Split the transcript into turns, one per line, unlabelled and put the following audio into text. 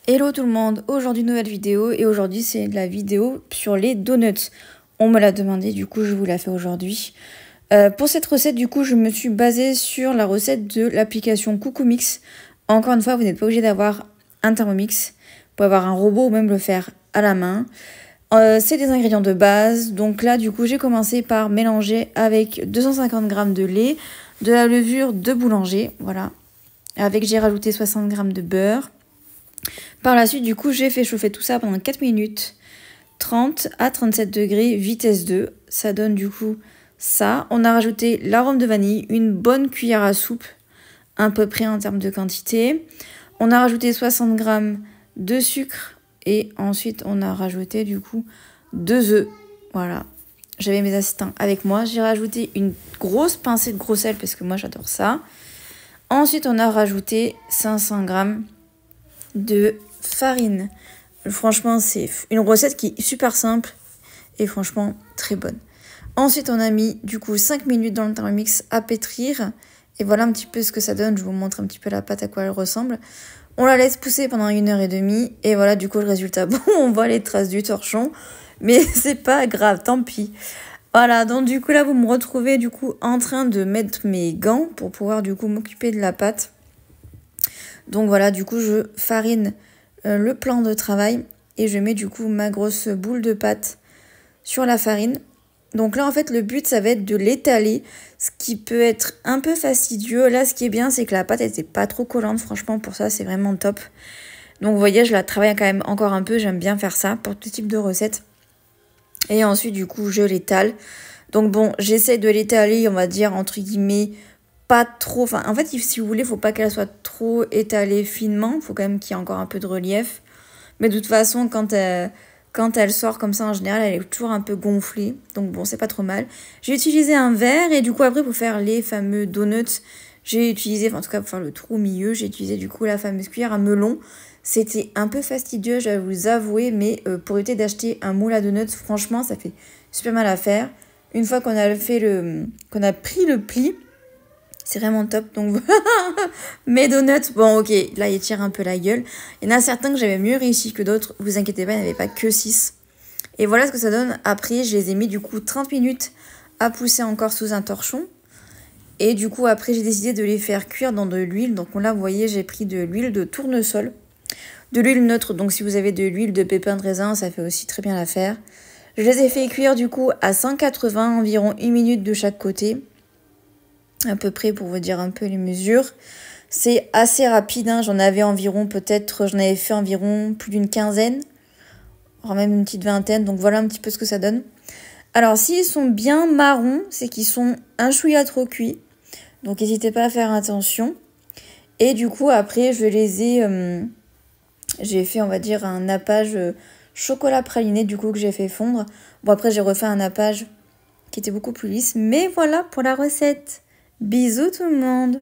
Hello tout le monde, aujourd'hui nouvelle vidéo et aujourd'hui c'est la vidéo sur les donuts. On me l'a demandé, du coup je vous la fais aujourd'hui. Pour cette recette, du coup je me suis basée sur la recette de l'application Coucou Mix. Encore une fois, vous n'êtes pas obligé d'avoir un Thermomix. Vous pouvez avoir un robot ou même le faire à la main. C'est des ingrédients de base. Donc là du coup j'ai commencé par mélanger avec 250 g de lait, de la levure de boulanger, voilà. J'ai rajouté 60 g de beurre. Par la suite, du coup, j'ai fait chauffer tout ça pendant 4 minutes, 30 à 37 degrés, vitesse 2. Ça donne du coup ça. On a rajouté l'arôme de vanille, une bonne cuillère à soupe, à peu près en termes de quantité. On a rajouté 60 g de sucre et ensuite on a rajouté du coup 2 œufs. Voilà. J'avais mes assistants avec moi. J'ai rajouté une grosse pincée de gros sel parce que moi j'adore ça. Ensuite, on a rajouté 500 g de farine. Franchement, c'est une recette qui est super simple et franchement très bonne. Ensuite, on a mis du coup 5 minutes dans le Thermomix à pétrir. Et voilà un petit peu ce que ça donne. Je vous montre un petit peu la pâte à quoi elle ressemble. On la laisse pousser pendant 1h30. Et voilà du coup le résultat. Bon, on voit les traces du torchon. Mais c'est pas grave, tant pis. Voilà, donc du coup là vous me retrouvez du coup en train de mettre mes gants pour pouvoir du coup m'occuper de la pâte. Donc voilà, du coup je farine le plan de travail et je mets du coup ma grosse boule de pâte sur la farine. Donc là en fait le but ça va être de l'étaler, ce qui peut être un peu fastidieux. Là ce qui est bien c'est que la pâte n'était pas trop collante, franchement pour ça c'est vraiment top. Donc vous voyez je la travaille quand même encore un peu, j'aime bien faire ça pour tout type de recette. Et ensuite du coup je l'étale. Donc bon j'essaie de l'étaler on va dire entre guillemets pas trop, enfin en fait si vous voulez faut pas qu'elle soit trop étalée finement, faut quand même qu'il y ait encore un peu de relief, mais de toute façon quand elle sort comme ça en général elle est toujours un peu gonflée, donc bon c'est pas trop mal. J'ai utilisé un verre et du coup après pour faire les fameux donuts j'ai utilisé, enfin en tout cas pour faire le trou au milieu j'ai utilisé du coup la fameuse cuillère à melon. C'était un peu fastidieux je vais vous avouer, mais pour éviter d'acheter un moule à donuts franchement ça fait super mal à faire. Une fois qu'on a pris le pli, c'est vraiment top. Donc voilà, mes donuts, bon ok, là ils tirent un peu la gueule. Il y en a certains que j'avais mieux réussi que d'autres. Vous inquiétez pas, il n'y avait pas que 6. Et voilà ce que ça donne. Après, je les ai mis du coup 30 minutes à pousser encore sous un torchon. Et du coup, après, j'ai décidé de les faire cuire dans de l'huile. Donc là, vous voyez, j'ai pris de l'huile de tournesol. De l'huile neutre, donc si vous avez de l'huile de pépins de raisin, ça fait aussi très bien l'affaire. Je les ai fait cuire du coup à 180, environ 1 minute de chaque côté. À peu près pour vous dire un peu les mesures. C'est assez rapide, hein. J'en avais fait environ plus d'une quinzaine, voire même une petite vingtaine, donc voilà un petit peu ce que ça donne. Alors s'ils sont bien marrons, c'est qu'ils sont un chouïa trop cuits, donc n'hésitez pas à faire attention. Et du coup après j'ai fait on va dire un nappage chocolat praliné du coup que j'ai fait fondre. Bon après j'ai refait un nappage qui était beaucoup plus lisse, mais voilà pour la recette. Bisous tout le monde!